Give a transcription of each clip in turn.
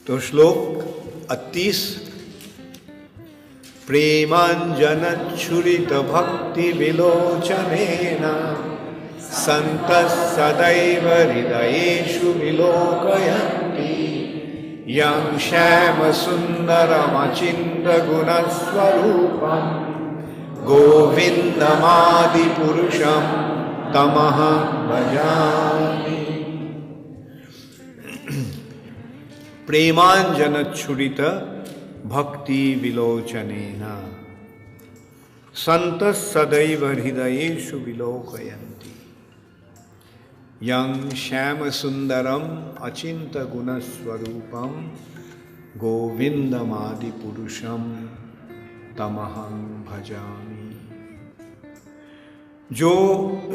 तो श्लोक 38, प्रेमांजनच्छुरित भक्ति विलोचनेन सन्तः सदैव हृदयेषु विलोकयन्ति यं श्यामसुन्दरमचिन्त्यगुणस्वरूपं गोविन्दमादिपुरुषं तमहं भजामि। प्रेमांजनच्छुरित भक्ति विलोचनेन सन्तः सदैव हृदयेषु विलोकयन्ति यं श्यामसुन्दरम् अचिन्त्यगुणस्वरूपं गोविन्दमादिपुरुषं तमहं भजामि। जो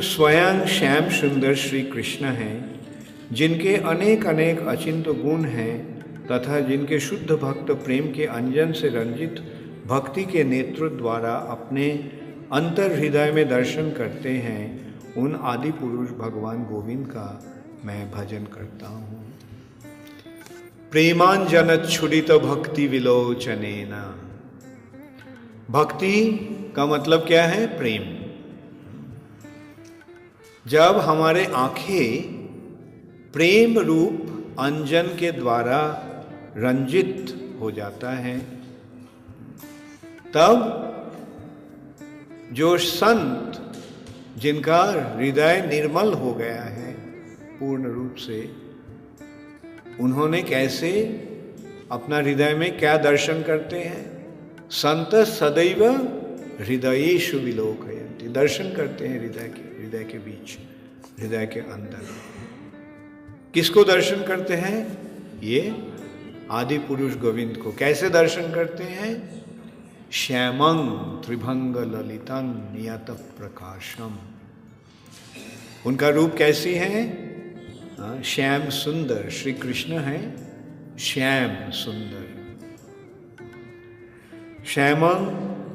स्वयं श्याम सुंदर श्री कृष्ण हैं, जिनके अनेक अनेक अचिंत्य गुण हैं तथा जिनके शुद्ध भक्त प्रेम के अंजन से रंजित भक्ति के नेत्र द्वारा अपने अंतर हृदय में दर्शन करते हैं, उन आदि पुरुष भगवान गोविंद का मैं भजन करता हूँ। प्रेमांजनच्छुरित भक्ति विलोचनेन, भक्ति का मतलब क्या है? प्रेम। जब हमारे आंखें प्रेम रूप अंजन के द्वारा रंजित हो जाता है, तब जो संत जिनका हृदय निर्मल हो गया है पूर्ण रूप से, उन्होंने कैसे अपना हृदय में क्या दर्शन करते हैं? संत सदैव हृदयेषु विलोकयन्ति, दर्शन करते हैं हृदय के बीच, हृदय के अंदर। किसको दर्शन करते हैं? ये आदि पुरुष गोविंद को। कैसे दर्शन करते हैं? श्यामं त्रिभंग ललितं नियत प्रकाशम। उनका रूप कैसी है? श्याम सुंदर। श्री कृष्ण है श्याम सुंदर। श्यामं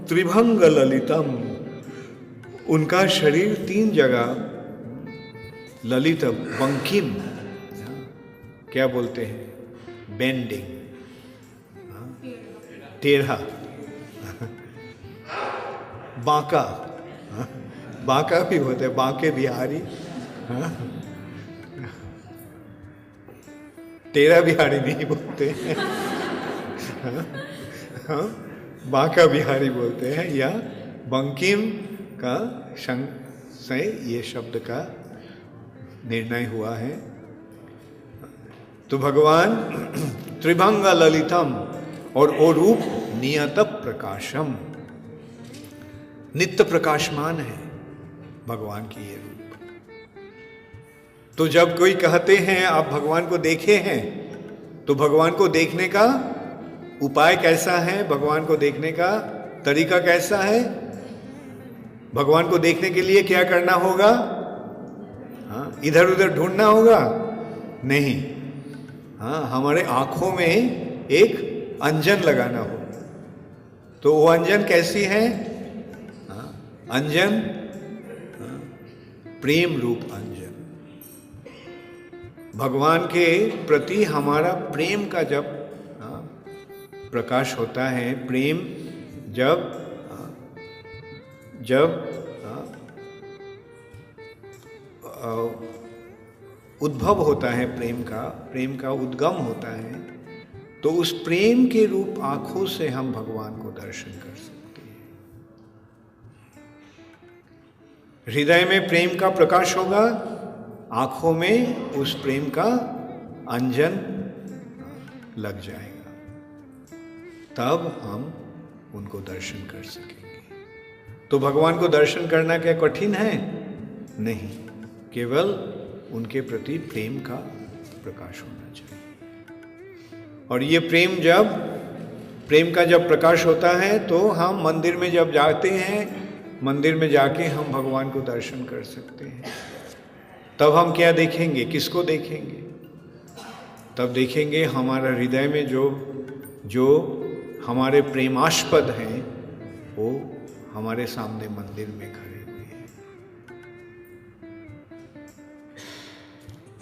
त्रिभंग ललितम, उनका शरीर 3 जगह ललित, बंकिम, क्या बोलते हैं? बेंडिंग, टेढ़ा, बांका, बांका भी होते हैं, बांके बिहारी, टेढ़ा बिहारी नहीं बोलते हैं, बांका बिहारी बोलते हैं, या बंकिम का संग से ये शब्द का निर्णय हुआ है। तो भगवान त्रिभंग ललितम, और वो रूप नियत प्रकाशम, नित्य प्रकाशमान है भगवान की ये रूप। तो जब कोई कहते हैं आप भगवान को देखे हैं, तो भगवान को देखने का उपाय कैसा है? भगवान को देखने का तरीका कैसा है? भगवान को देखने के लिए क्या करना होगा? इधर उधर ढूंढना होगा? नहीं, हमारे आंखों में एक अंजन लगाना होगा। तो वो अंजन कैसी है? अंजन प्रेम रूप अंजन। भगवान के प्रति हमारा प्रेम का जब प्रकाश होता है, प्रेम जब उद्भव होता है, प्रेम का उद्गम होता है, तो उस प्रेम के रूप आंखों से हम भगवान को दर्शन कर सकते हैं। हृदय में प्रेम का प्रकाश होगा, आंखों में उस प्रेम का अंजन लग जाएगा, तब हम उनको दर्शन कर सकेंगे। तो भगवान को दर्शन करना क्या कठिन है? नहीं, केवल उनके प्रति प्रेम का प्रकाश होना चाहिए। और ये प्रेम का जब प्रकाश होता है, तो हम मंदिर में जब जाते हैं, मंदिर में जाके हम भगवान को दर्शन कर सकते हैं। तब हम क्या देखेंगे? किसको देखेंगे? तब देखेंगे हमारा हृदय में जो हमारे प्रेमास्पद हैं, वो हमारे सामने मंदिर में खड़े हुए हैं।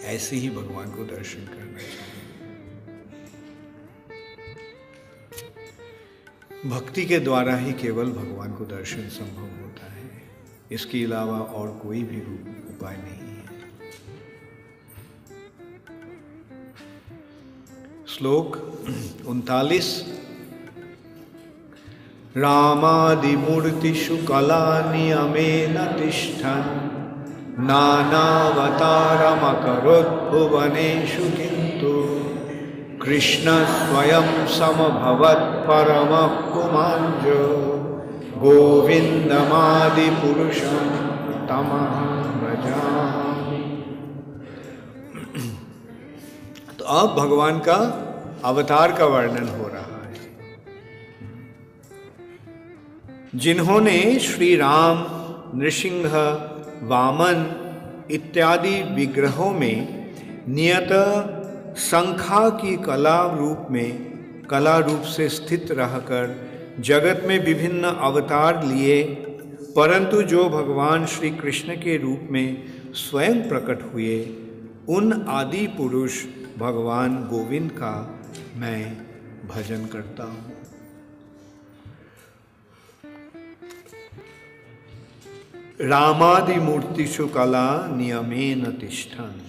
ऐसे ही भगवान को दर्शन करना चाहिए। भक्ति के द्वारा ही केवल भगवान को दर्शन संभव होता है, इसके अलावा और कोई भी उपाय नहीं है। श्लोक 39। रामादिमूर्तिषु कला नियमेन तिष्ठन् नानावतारमकरोत् भुवनेषु किन्तु कृष्ण स्वयं समभवत् परमः पुमांजो गोविन्दमादिपुरुषं तमहं भजामि। तो अब भगवान का अवतार का वर्णन हो रहा है। जिन्होंने श्री राम, नृसिंह, वामन इत्यादि विग्रहों में नियत शंखा की कला रूप से स्थित रहकर जगत में विभिन्न अवतार लिए, परंतु जो भगवान श्री कृष्ण के रूप में स्वयं प्रकट हुए, उन आदि पुरुष भगवान गोविंद का मैं भजन करता हूँ। रामादि मूर्तिषु कला नियमेन तिष्ठन्।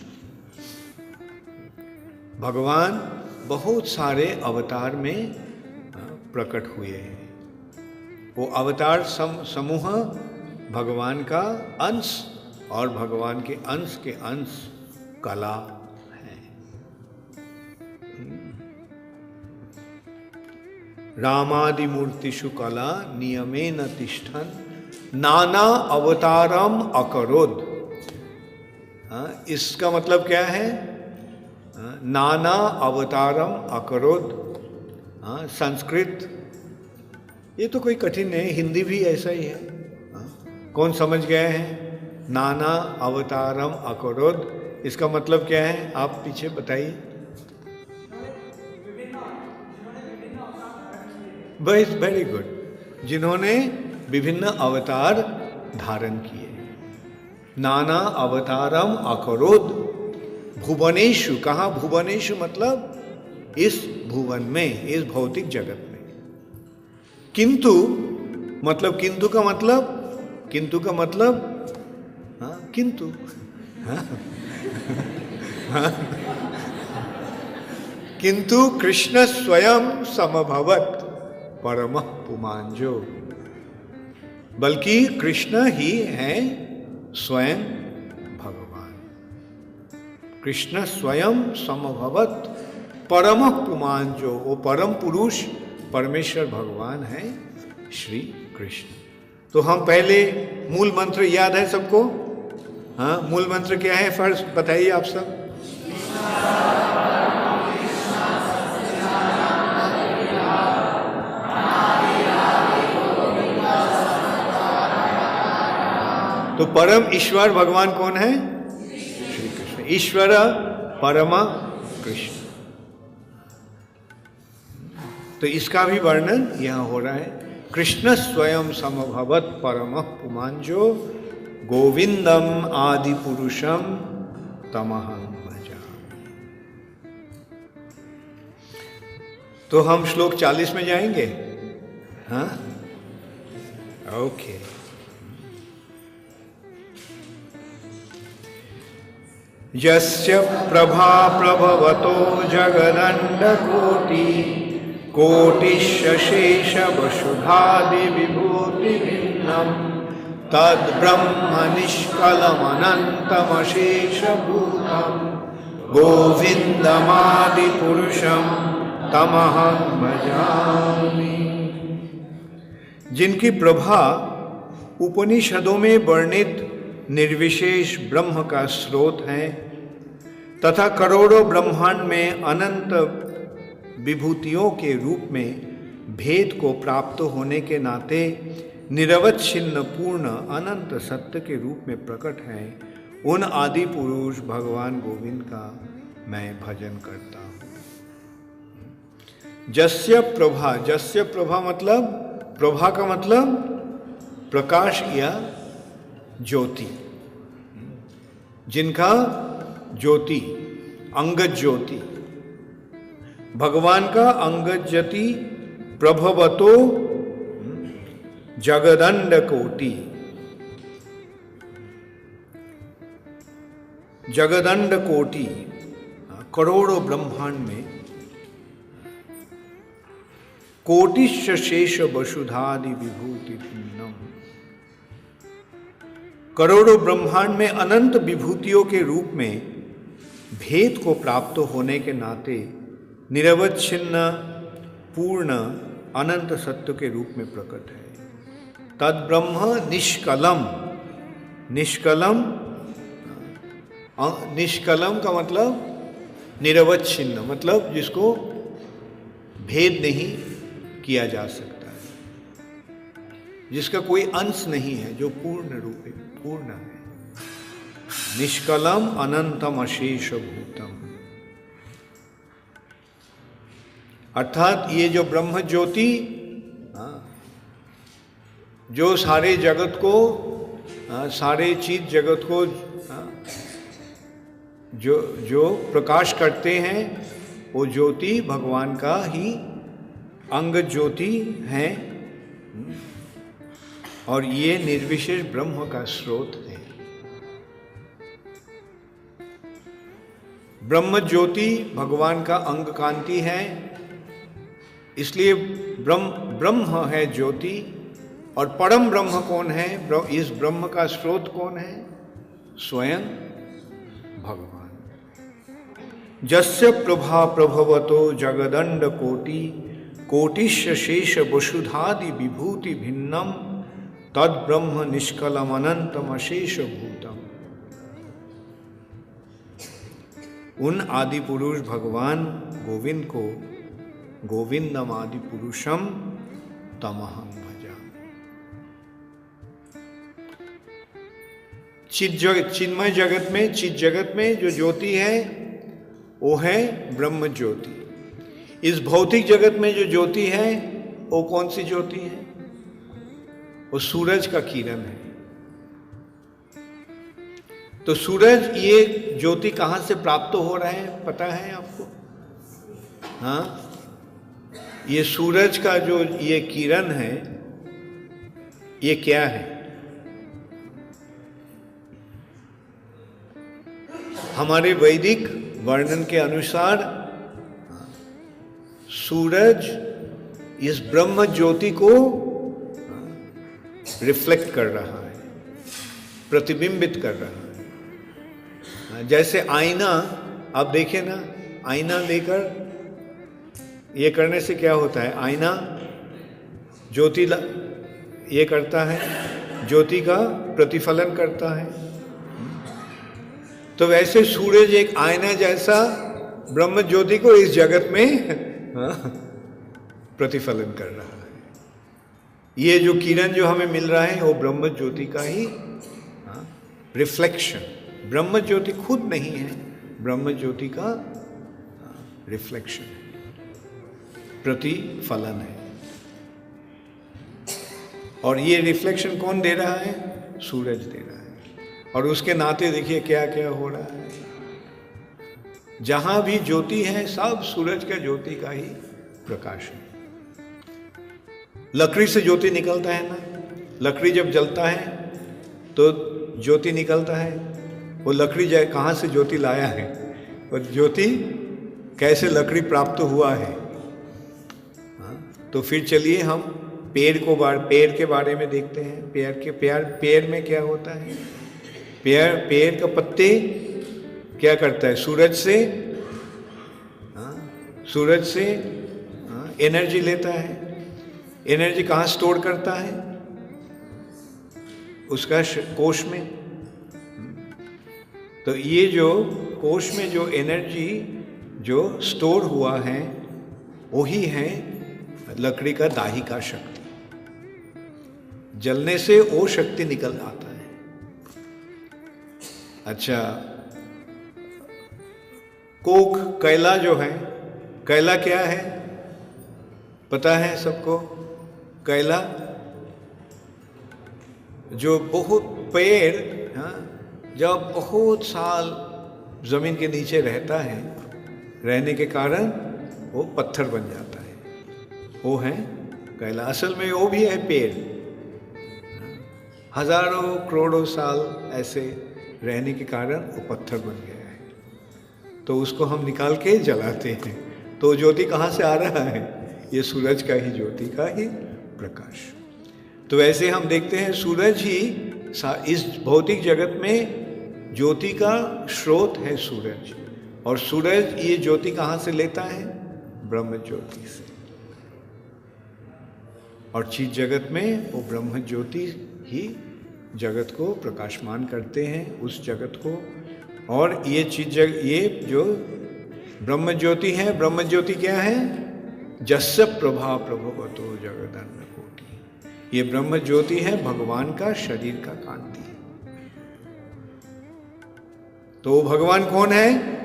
भगवान बहुत सारे अवतार में प्रकट हुए हैं। वो अवतार समूह भगवान का अंश और भगवान के अंश कला है। रामादि मूर्तिषु कला नियमेन तिष्ठन् नाना अवतारम अकरोद। इसका मतलब क्या है? नाना अवतारम अकरोद। संस्कृत ये तो कोई कठिन नहीं, हिंदी भी ऐसा ही है। कौन समझ गए हैं? नाना अवतारम अकरोद, इसका मतलब क्या है? आप पीछे बताइए। Very good. जिन्होंने विभिन्न अवतार धारण किए। नाना अवतारम अकरोद भुवनेषु। कहाँ भुवनेषु? मतलब इस भुवन में, इस भौतिक जगत में। किंतु मतलब किंतु का मतलब किंतु किंतु कृष्ण स्वयं समभवत परमः पुमांजो। बल्कि कृष्ण ही हैं स्वयं भगवान। कृष्ण स्वयं समभवत परमः पुमांजो। वो परम पुरुष परमेश्वर भगवान है श्री कृष्ण। तो हम पहले मूल मंत्र याद है सबको? हाँ, मूल मंत्र क्या है फर्स्ट बताइए आप सब। तो परम ईश्वर भगवान कौन है? श्री कृष्ण। ईश्वर परम कृष्ण। तो इसका भी वर्णन यहां हो रहा है। कृष्ण स्वयं समभवत परमः पुमांजो गोविंदम आदि पुरुषम तमहं भजामि। तो हम श्लोक 40 में जाएंगे। हाँ, ओके। यस्य प्रभा प्रभवतो जगदण्डकोटि कोटिशेष वसुधादि विभूति भिन्नम तद्ब्रह्म निष्कलमनन्तमशेष भूतम गोविंदमादि पुरुषम तमहं भजामि। जिनकी प्रभा उपनिषदों में वर्णित निर्विशेष ब्रह्म का स्रोत है तथा करोड़ों ब्रह्मांड में अनंत विभूतियों के रूप में भेद को प्राप्त होने के नाते निरवच्छिन्न पूर्ण अनंत सत्य के रूप में प्रकट है, उन आदि पुरुष भगवान गोविंद का मैं भजन करता हूँ। जस्य प्रभा मतलब, प्रभा का मतलब प्रकाश या ज्योति। जिनका ज्योति, अंगद ज्योति, भगवान का अंगद ज्योति प्रभवतो जगदंड कोटि, जगदंड कोटि, करोड़ों ब्रह्मांड में कोटिश्च शेष वसुधादि विभूति भिन्नम, करोड़ों ब्रह्मांड में अनंत विभूतियों के रूप में भेद को प्राप्त होने के नाते निरवच्छिन्न पूर्ण अनंत सत्य के रूप में प्रकट है। तद ब्रह्म निष्कलम, निष्कलम, निष्कलम का मतलब निरवच्छिन्न, मतलब जिसको भेद नहीं किया जा सकता है, जिसका कोई अंश नहीं है, जो पूर्ण रूप है, पूर्ण है। निष्कलम अनंतम अशेष भूतम, अर्थात ये जो ब्रह्म ज्योति जो सारे जगत को, सारे चीज जगत को जो प्रकाश करते हैं, वो ज्योति भगवान का ही अंग ज्योति है, और ये निर्विशेष ब्रह्म का स्रोत है। ब्रह्म ज्योति भगवान का अंग कांति है, इसलिए ब्रह्म है ज्योति। और परम ब्रह्म कौन है? इस ब्रह्म का स्रोत कौन है? स्वयं भगवान। जस्य प्रभा प्रभवतो जगदंड कोटि, कोटिश्च शेष वसुधादि विभूति भिन्नम, तद ब्रह्म निष्कलम अनंतम अशेष भूतम। उन आदि पुरुष भगवान गोविंद को गोविंदम आदि पुरुषम तमहं भजा। चिन्मय जगत में, चित जगत में जो ज्योति है वो है ब्रह्म ज्योति। इस भौतिक जगत में जो ज्योति है वो कौन सी ज्योति है? वो सूरज का किरण है। तो सूरज, ये ज्योति कहां से प्राप्त हो रहा है पता है आपको? हाँ, ये सूरज का जो ये किरण है, ये क्या है? हमारे वैदिक वर्णन के अनुसार सूरज इस ब्रह्म ज्योति को रिफ्लेक्ट कर रहा है, प्रतिबिंबित कर रहा है। जैसे आईना, आप देखें ना, आईना लेकर ये करने से क्या होता है? आईना ज्योति ये करता है, ज्योति का प्रतिफलन करता है। तो वैसे सूरज एक आईना जैसा ब्रह्म ज्योति को इस जगत में प्रतिफलन कर रहा है। ये जो किरण जो हमें मिल रहा है वो ब्रह्म ज्योति का ही रिफ्लेक्शन। ब्रह्म ज्योति खुद नहीं है, ब्रह्म ज्योति का रिफ्लेक्शन है, प्रतिफलन है। और ये रिफ्लेक्शन कौन दे रहा है? सूरज दे रहा है। और उसके नाते देखिए क्या क्या हो रहा है। जहां भी ज्योति है सब सूरज का ज्योति का ही प्रकाश है। लकड़ी से ज्योति निकलता है ना, लकड़ी जब जलता है तो ज्योति निकलता है। वो लकड़ी कहाँ से ज्योति लाया है, और ज्योति कैसे लकड़ी प्राप्त हुआ है। तो फिर चलिए हम पेड़ के बारे में देखते हैं। पेड़ में क्या होता है? पेड़ का पत्ते क्या करता है? सूरज से एनर्जी लेता है। एनर्जी कहाँ स्टोर करता है? उसका कोश में। तो ये जो कोश में जो एनर्जी जो स्टोर हुआ है वही है लकड़ी का दाही का शक्ति। जलने से वो शक्ति निकल आता है। अच्छा, कोक, कैला जो है, कैला क्या है पता है सबको? कैला जो बहुत पेड़ जब बहुत साल जमीन के नीचे रहता है, रहने के कारण वो पत्थर बन जाता है। वो है कैलाश। असल में वो भी है पेड़, हजारों करोड़ों साल ऐसे रहने के कारण वो पत्थर बन गया है, तो उसको हम निकाल के जलाते हैं। तो ज्योति कहाँ से आ रहा है? ये सूरज का ही, ज्योति का ही प्रकाश। तो वैसे हम देखते हैं सूरज ही इस भौतिक जगत में ज्योति का स्रोत है सूरज। और सूरज ये ज्योति कहाँ से लेता है? ब्रह्म ज्योति से। और चीज जगत में वो ब्रह्म ज्योति ही जगत को प्रकाशमान करते हैं, उस जगत को। और ये ये जो ब्रह्म ज्योति है, ब्रह्म ज्योति क्या है? जस्य प्रभा प्रभवतो जगदन्न कोटि। ये ब्रह्म ज्योति है भगवान का शरीर का कांति। तो भगवान कौन है?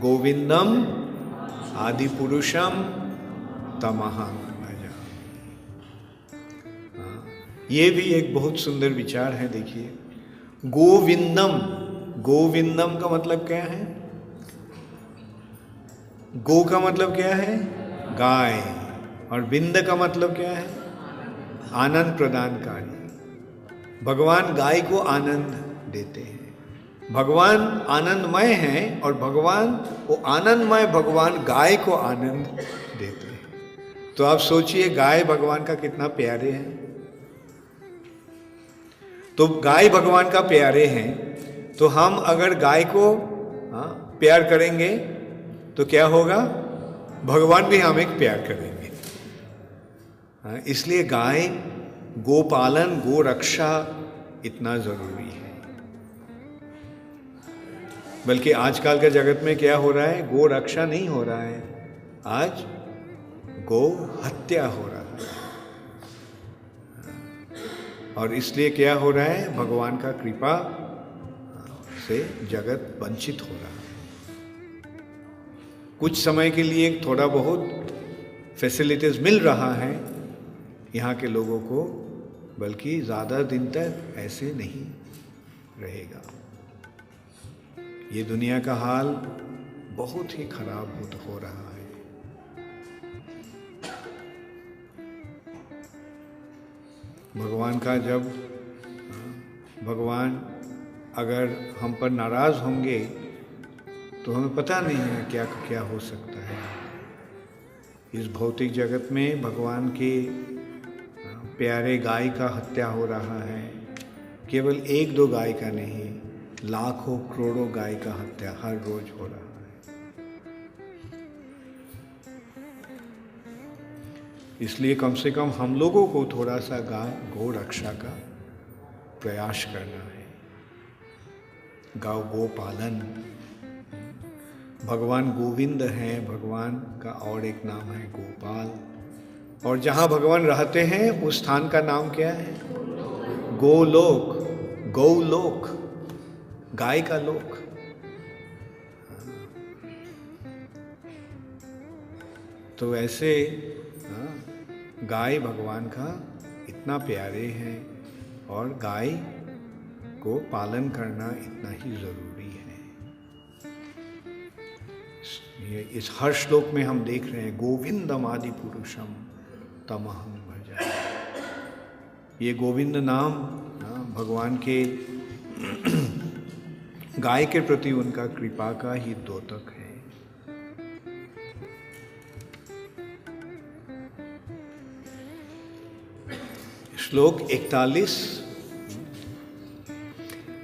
गोविंदम आदि पुरुषम तमहं भजामि। ये भी एक बहुत सुंदर विचार है। देखिए, गोविंदम, गोविंदम का मतलब क्या है? गो का मतलब क्या है? गाय। और विंद का मतलब क्या है? आनंद प्रदानकारी। भगवान गाय को आनंद देते हैं। भगवान आनंदमय हैं और भगवान वो आनंदमय भगवान गाय को आनंद देते हैं। तो आप सोचिए गाय भगवान का कितना प्यारे हैं। तो गाय भगवान का प्यारे हैं, तो हम अगर गाय को प्यार करेंगे तो क्या होगा? भगवान भी हमें प्यार करेंगे। इसलिए गाय, गोपालन, गो रक्षा इतना जरूरी है। बल्कि आजकल के जगत में क्या हो रहा है? गो रक्षा नहीं हो रहा है, आज गो हत्या हो रहा है। और इसलिए क्या हो रहा है? भगवान का कृपा से जगत वंचित हो रहा है। कुछ समय के लिए थोड़ा बहुत फैसिलिटीज मिल रहा है यहाँ के लोगों को, बल्कि ज़्यादा दिन तक ऐसे नहीं रहेगा। ये दुनिया का हाल बहुत ही खराब हो रहा है। भगवान का जब भगवान अगर हम पर नाराज होंगे तो हमें पता नहीं है क्या क्या हो सकता है। इस भौतिक जगत में भगवान के प्यारे गाय का हत्या हो रहा है। केवल एक दो गाय का नहीं, लाखों करोड़ों गाय का हत्या हर रोज हो रहा है। इसलिए कम से कम हम लोगों को थोड़ा सा गौ रक्षा का प्रयास करना है। गौ पालन। भगवान गोविंद हैं, भगवान का और एक नाम है गोपाल। और जहाँ भगवान रहते हैं उस स्थान का नाम क्या है? गोलोक, गौलोक, गाय का लोक। तो ऐसे गाय भगवान का इतना प्यारे हैं और गाय को पालन करना इतना ही जरूरी है। ये इस हर श्लोक में हम देख रहे हैं गोविंदम आदि पुरुषम तमहं भजामि। ये गोविंद नाम भगवान के गाय के प्रति उनका कृपा का ही द्योतक है। श्लोक 41।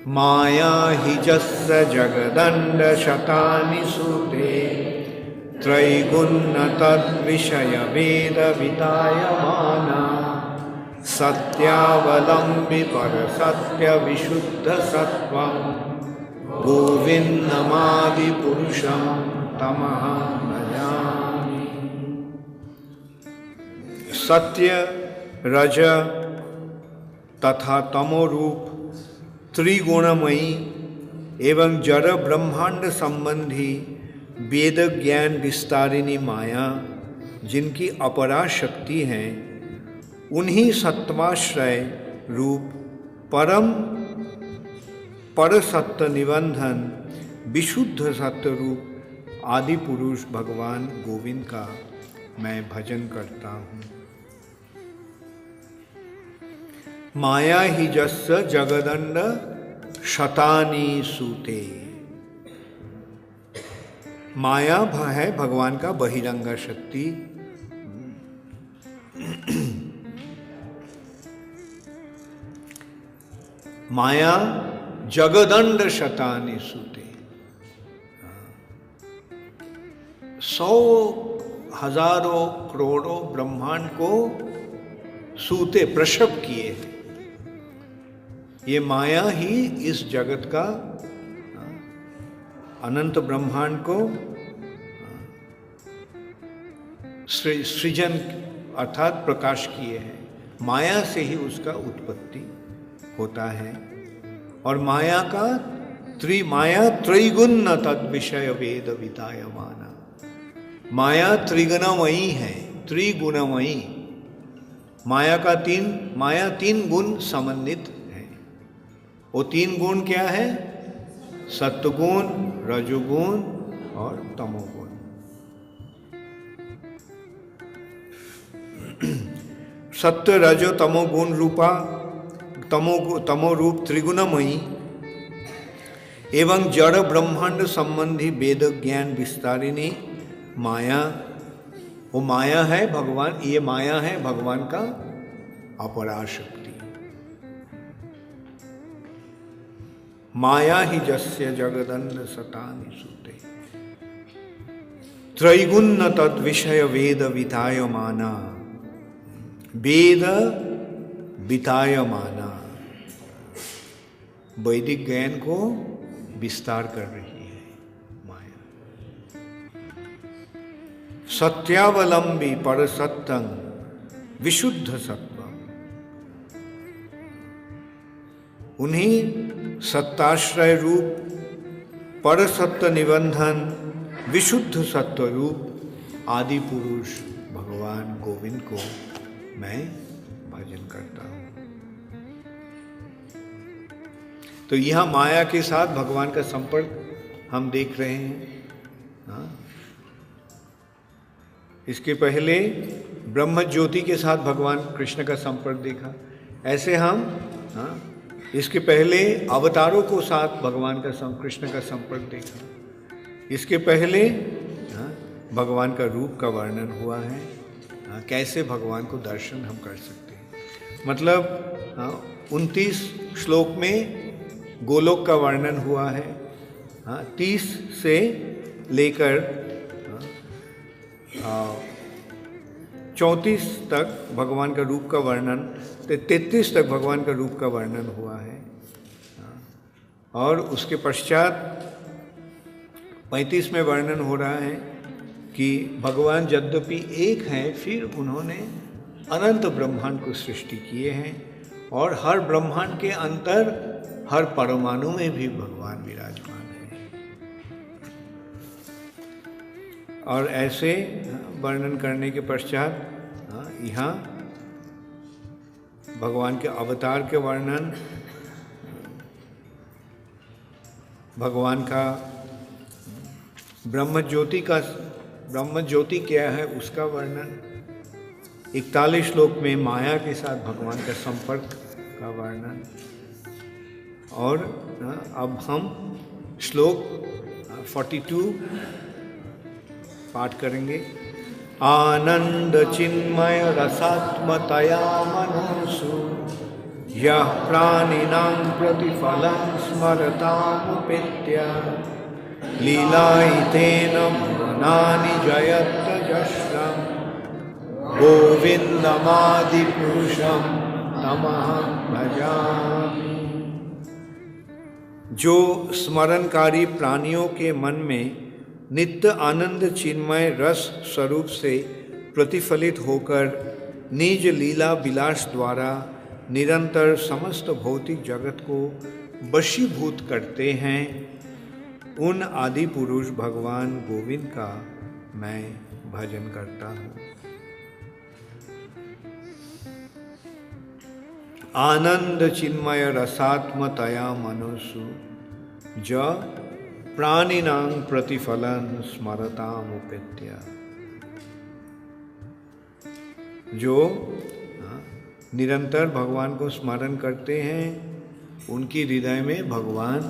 माया हि जस्य जगदण्ड शतानि सूते त्रैगुण्य तद्विषय वेद वितायमाना सत्यावलम्बि पर सत्य विशुद्ध सत्वं गोविंदमादि पुरुषं तमहं भजामि। सत्य, रज तथा तमो रूप त्रिगुणमयी एवं जड़ ब्रह्मांड संबंधी वेद ज्ञान विस्तारिणी माया जिनकी अपरा शक्ति है, उन्हीं सत्वाश्रय रूप परम पर सत्य निबंधन विशुद्ध सत्य रूप आदि पुरुष भगवान गोविंद का मैं भजन करता हूँ। माया ही जस्य जगदंड शतानी सूते। माया है भगवान का बहिरंगा शक्ति। माया जगदंड शतानी सूते। 100 हजारों करोड़ों ब्रह्मांड को सूते प्रसव किए हैं। ये माया ही इस जगत का अनंत ब्रह्मांड को सृजन अर्थात प्रकाश किए हैं। माया से ही उसका उत्पत्ति होता है। और माया का माया त्रिगुण तद विषय वेद वितायमाना। माया त्रिगुणमयी है, त्रिगुणमयी। माया तीन गुण समन्वित है। वो 3 गुण क्या है? सत्वगुण, रजोगुण और तमोगुण। सत्य रजो तमोगुण रूपा तमो रूप त्रिगुणमयी एवं जड़ ब्रह्मांड संबंधी वेद ज्ञान विस्तारिणी माया। वो माया है भगवान, ये माया है भगवान का अपराशक्ति। माया ही जस्य जगदंड शतानि सूते। त्रैगुण्य तद विषय वेद वितायमाना। वेद वितायमाना वैदिक ज्ञान को विस्तार कर रही है माया। सत्यावलंबी पर सत्तंग विशुद्ध सत्व। उन्हीं सत्ताश्रय रूप पर सत्य निबंधन विशुद्ध सत्व रूप आदि पुरुष भगवान गोविंद को मैं भजन करता हूँ। तो यह माया के साथ भगवान का संपर्क हम देख रहे हैं। इसके पहले ब्रह्म ज्योति के साथ भगवान कृष्ण का संपर्क देखा। ऐसे हम इसके पहले अवतारों को साथ भगवान का कृष्ण का संपर्क देखा। इसके पहले भगवान का रूप का वर्णन हुआ है। कैसे भगवान को दर्शन हम कर सकते हैं। मतलब 29 श्लोक में गोलोक का वर्णन हुआ है। 30 से लेकर 34 तक भगवान का रूप का वर्णन, 33 तक भगवान का रूप का वर्णन हुआ है। और उसके पश्चात 35 में वर्णन हो रहा है कि भगवान यद्यपि एक हैं, फिर उन्होंने अनंत ब्रह्मांड को सृष्टि किए हैं और हर ब्रह्मांड के अंतर हर परमाणु में भी भगवान विराजमान है। और ऐसे वर्णन करने के पश्चात यहाँ भगवान के अवतार के वर्णन, भगवान का ब्रह्म ज्योति क्या है उसका वर्णन, 41 श्लोक में माया के साथ भगवान का संपर्क का वर्णन। और अब हम श्लोक 42 पाठ करेंगे। आनंद चिन्मय रसात्मतया मनोसु यः प्राणिनां प्रतिफलं स्मरतामुपेत्य लीलायितेन भुवनानि जयत जश्रम् गोविन्दमादिपुरुषं तमहं भजामि। जो स्मरणकारी प्राणियों के मन में नित्य आनंद चिन्मय रस स्वरूप से प्रतिफलित होकर निज लीला विलास द्वारा निरंतर समस्त भौतिक जगत को वशीभूत करते हैं, उन आदि पुरुष भगवान गोविंद का मैं भजन करता हूँ। आनंद चिन्मय रसात्मतया मनोसु ज प्राणिनां प्रतिफलन स्मरताम उपेत्य। जो निरंतर भगवान को स्मरण करते हैं, उनकी हृदय में भगवान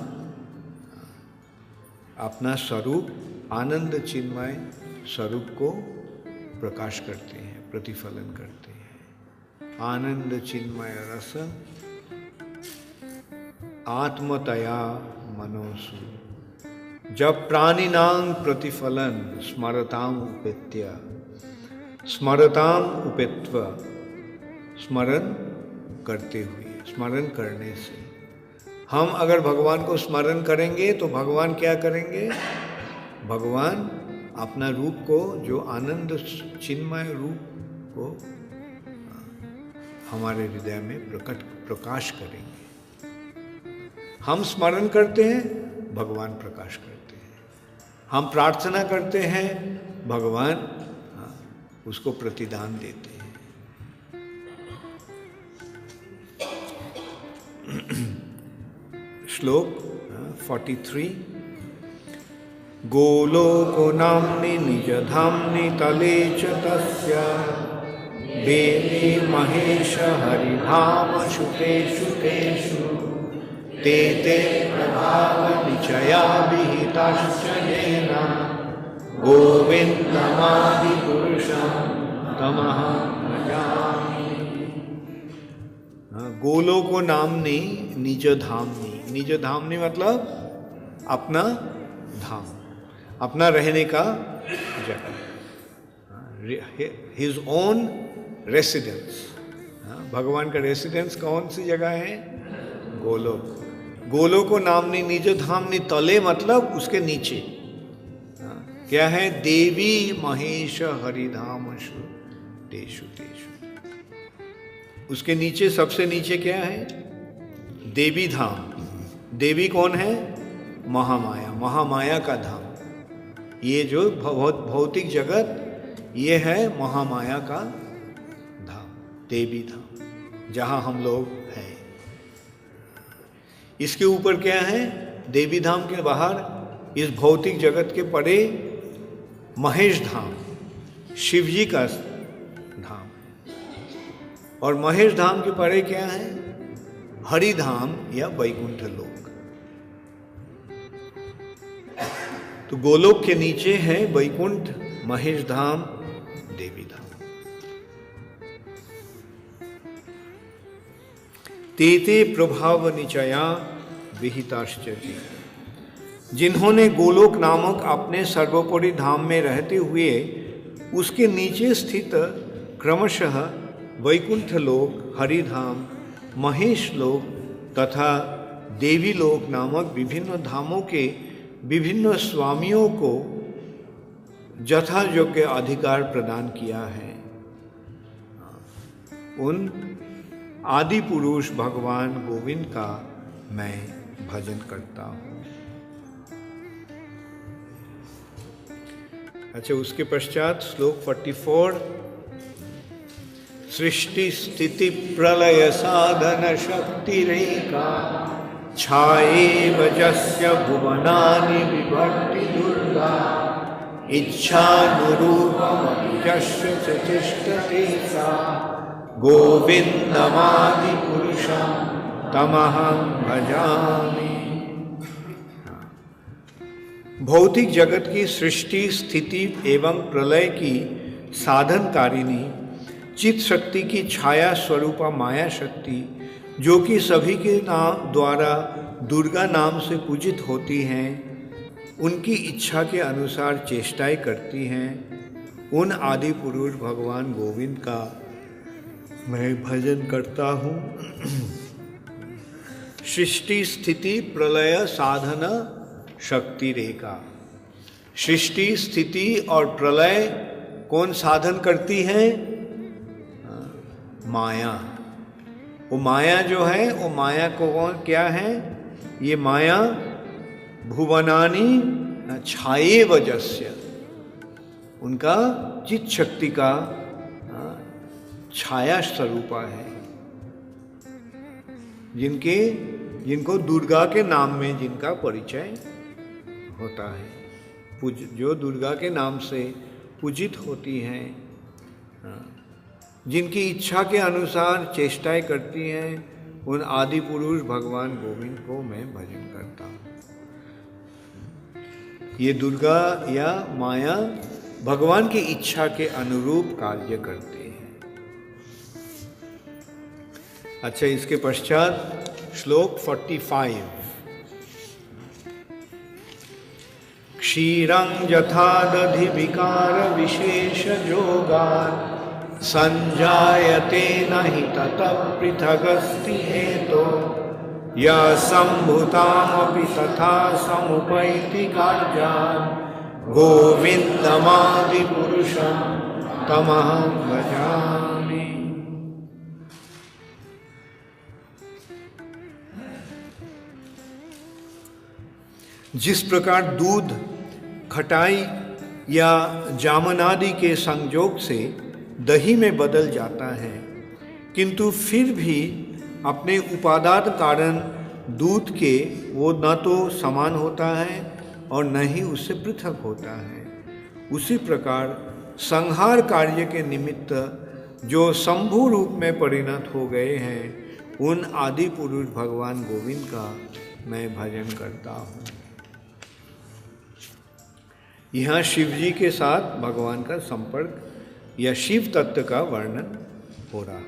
अपना स्वरूप, आनंद चिन्मय स्वरूप को प्रकाश करते हैं, प्रतिफलन करते हैं। आनंद चिन्मय रस आत्मतया मनोसु। जब प्राणिनां प्रतिफलन स्मरताम उपेत्य, स्मरताम उपेत्व, स्मरण करते हुए, स्मरण करने से। हम अगर भगवान को स्मरण करेंगे तो भगवान क्या करेंगे? भगवान अपना रूप को, जो आनंद चिन्मय रूप को हमारे हृदय में प्रकाश करेंगे। हम स्मरण करते हैं, भगवान प्रकाश करते हैं। हम प्रार्थना करते हैं, भगवान उसको प्रतिदान देते हैं। श्लोक 43। गोलोको नाम्नि निजधाम्नि तले च तस्य देवी महेश हरिधामषु तेषु तेषु ते ते प्रभाव निचया विहिताश्च येन गोविन्दमादि पुरुषं तमहं भजामि। गोलोको नाम्नि निज धामनि। निज धामनि मतलब अपना धाम, अपना रहने का जगह, हिज ओन रेसिडेंस। भगवान का रेसिडेंस कौन सी जगह है? गोलोक। गोलोको नाम्नि निज धामनि, तले मतलब उसके नीचे क्या है? देवी महेश हरिधामषु तेषु तेषु। उसके नीचे, सबसे नीचे क्या है? देवी धाम। देवी कौन है? महामाया, महामाया का धाम। ये जो भौतिक जगत, ये है महामाया का धाम, देवी धाम, जहाँ हम लोग हैं। इसके ऊपर क्या है? देवी धाम के बाहर, इस भौतिक जगत के परे महेश धाम, शिवजी का धाम। और महेश धाम के परे क्या है? हरिधाम या वैकुंठ लोक। तो गोलोक के नीचे है वैकुंठ, महेश धाम, देवी धाम। तेते प्रभाव निचया विहिताश्चर्य। जिन्होंने गोलोक नामक अपने सर्वोपरि धाम में रहते हुए उसके नीचे स्थित क्रमशः वैकुंठ लोक, हरिधाम, महेश लोक तथा देवी लोक नामक विभिन्न धामों के विभिन्न स्वामियों को यथायोग्य अधिकार प्रदान किया है, उन आदि पुरुष भगवान गोविंद का मैं भजन करता हूँ। अच्छा, उसके पश्चात श्लोक 44। सृष्टि स्थिति प्रलय साधन शक्ति रेखा छाएव जस्य भुवनानि विभक्ति दुर्गा इच्छानुरूपमपि यस्य च तिष्ठति सा गोविन्दमादि पुरुषं तमहं भजामि। भौतिक जगत की सृष्टि, स्थिति एवं प्रलय की साधनकारिणी चित शक्ति की छाया स्वरूपा माया शक्ति, जो कि सभी के नाम द्वारा दुर्गा नाम से पूजित होती हैं, उनकी इच्छा के अनुसार चेष्टाएं करती हैं, उन आदि पुरुष भगवान गोविंद का मैं भजन करता हूँ। सृष्टि स्थिति प्रलय साधन शक्ति रेखा। सृष्टि, स्थिति और प्रलय कौन साधन करती है? माया। वो माया जो है, वो माया को कौन क्या है? ये माया भुवनानि छाये वजस्य, उनका चित शक्ति का छाया स्वरूपा है, जिनको दुर्गा के नाम में जिनका परिचय होता है, जो दुर्गा के नाम से पूजित होती हैं, जिनकी इच्छा के अनुसार चेष्टाएं करती हैं, उन आदि पुरुष भगवान गोविंद को मैं भजन करता हूँ। ये दुर्गा या माया भगवान की इच्छा के अनुरूप कार्य करते हैं। अच्छा, इसके पश्चात श्लोक 45। क्षीरं यथा दधि विकार विशेष जोगात् संजायते नहि ततः पृथगस्ति हेतो या संभूतामपि तथा समुपैति कार्यात् गोविन्दमादि पुरुषं तमहं भजामि। जिस प्रकार दूध खटाई या जामन आदि के संयोग से दही में बदल जाता है, किंतु फिर भी अपने उपादान कारण दूध के वो न तो समान होता है और न ही उससे पृथक होता है, उसी प्रकार संहार कार्य के निमित्त जो शंभु रूप में परिणत हो गए हैं, उन आदि पुरुष भगवान गोविंद का मैं भजन करता हूँ। यहाँ शिव जी के साथ भगवान का संपर्क या शिव तत्व का वर्णन हो रहा है।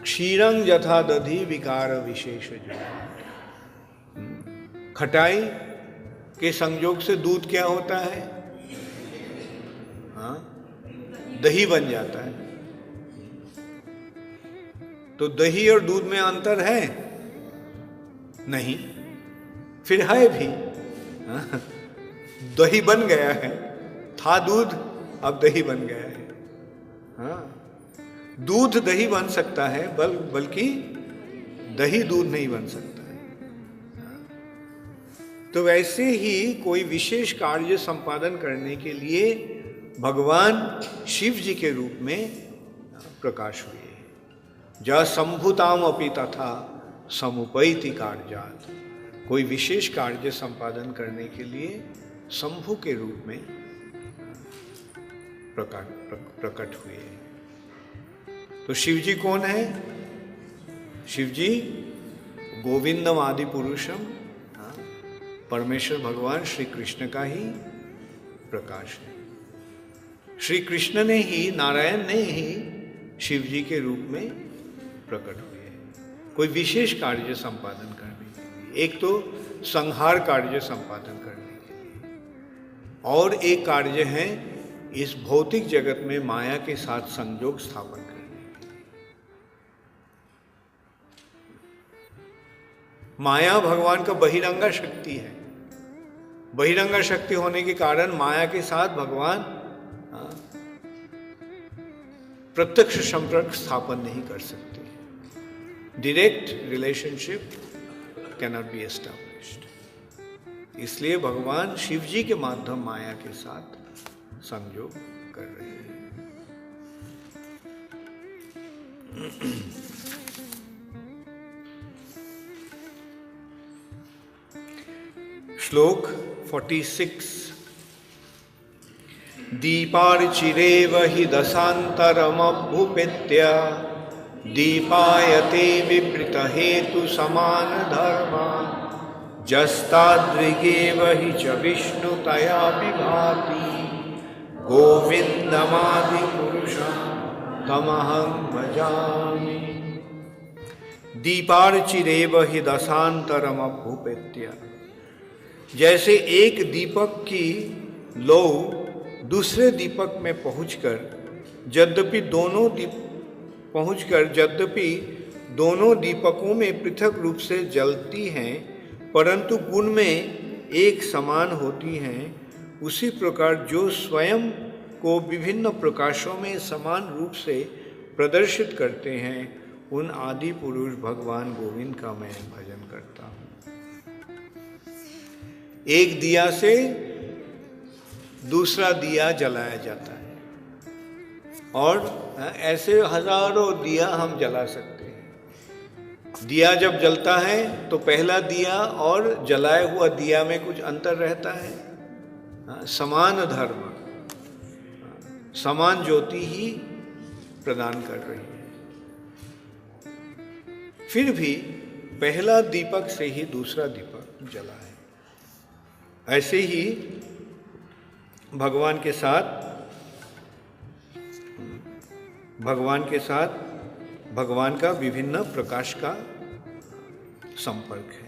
क्षीरं यथा दधि विकार विशेष जो, खटाई के संयोग से दूध क्या होता है? हाँ, दही बन जाता है। तो दही और दूध में अंतर है? नहीं, फिर है भी। हाँ? दही बन गया है, था दूध, अब दही बन गया है। हाँ, दूध दही बन सकता है, बल्कि दही दूध नहीं बन सकता है। तो वैसे ही कोई विशेष कार्य संपादन करने के लिए भगवान शिव जी के रूप में प्रकाश हुए। जा संभुताम अपि तथा समुपैति कार्यात्, कोई विशेष कार्य संपादन करने के लिए शंभु के रूप में प्रकट हुए। तो शिव जी कौन है? शिव जी गोविंदम आदि पुरुषम, परमेश्वर भगवान श्री कृष्ण का ही प्रकाश है। श्री कृष्ण ने ही, नारायण ने ही शिव जी के रूप में प्रकट हुए, कोई विशेष कार्य संपादन करने के लिए। एक तो संहार कार्य संपादन करने के लिए, और एक कार्य है इस भौतिक जगत में माया के साथ संयोग स्थापन करने। माया भगवान का बहिरंगा शक्ति है। बहिरंगा शक्ति होने के कारण माया के साथ भगवान प्रत्यक्ष संपर्क स्थापन नहीं कर सकते। Direct relationship cannot be established. इसलिए भगवान शिव जी के माध्यम माया के साथ संयोग कर रहे हैं। श्लोक 46। दीपार्चिरेव हि दशान्तरमभ्युपेत्य दीपायते विपरीत हेतु समान धर्मा जस्तादृगेव हि च विष्णुतया विभाति गोविन्दमादि पुरुषं तमहं भजामि। दीपार्चिरेव हि दशान्तरमभ्युपेत्य, जैसे एक दीपक की लौ दूसरे दीपक में पहुंचकर यद्यपि दोनों दीपकों में पृथक रूप से जलती हैं, परंतु गुण में एक समान होती हैं, उसी प्रकार जो स्वयं को विभिन्न प्रकाशों में समान रूप से प्रदर्शित करते हैं, उन आदि पुरुष भगवान गोविंद का मैं भजन करता हूँ। एक दिया से दूसरा दिया जलाया जाता है, और ऐसे हजारों दिया हम जला सकते हैं। दिया जब जलता है तो पहला दिया और जलाए हुआ दिया में कुछ अंतर रहता है? समान धर्म, समान ज्योति ही प्रदान कर रही है। फिर भी पहला दीपक से ही दूसरा दीपक जला है। ऐसे ही भगवान के साथ भगवान का विभिन्न प्रकाश का संपर्क है।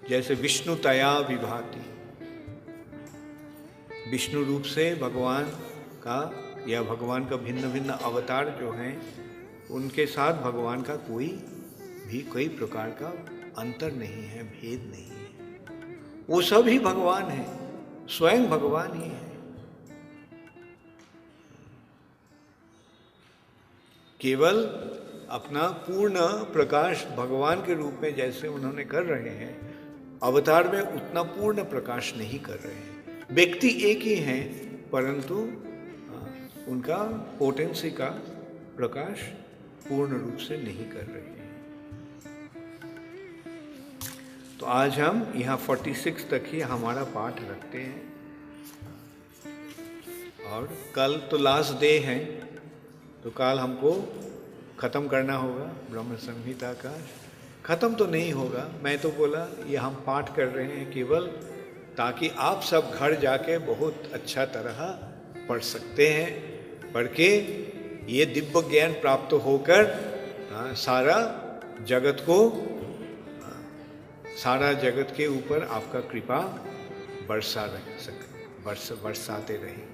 जैसे विष्णु तया विभाति, विष्णु रूप से भगवान का या भगवान का भिन्न भिन्न अवतार जो हैं उनके साथ भगवान का कोई प्रकार का अंतर नहीं है, भेद नहीं है। वो सब ही भगवान है, स्वयं भगवान ही है। केवल अपना पूर्ण प्रकाश भगवान के रूप में जैसे उन्होंने कर रहे हैं, अवतार में उतना पूर्ण प्रकाश नहीं कर रहे हैं। व्यक्ति एक ही हैं, परंतु उनका पोटेंसी का प्रकाश पूर्ण रूप से नहीं कर रहे हैं। तो आज हम यहाँ 46 तक ही हमारा पाठ रखते हैं, और कल तो लास्ट डे है, तो कल हमको ख़त्म करना होगा ब्रह्म संहिता का। ख़त्म तो नहीं होगा, मैं तो बोला ये हम पाठ कर रहे हैं केवल ताकि आप सब घर जाके बहुत अच्छा तरह पढ़ सकते हैं, पढ़ के ये दिव्य ज्ञान प्राप्त होकर सारा जगत के ऊपर आपका कृपा बरसाते रहे।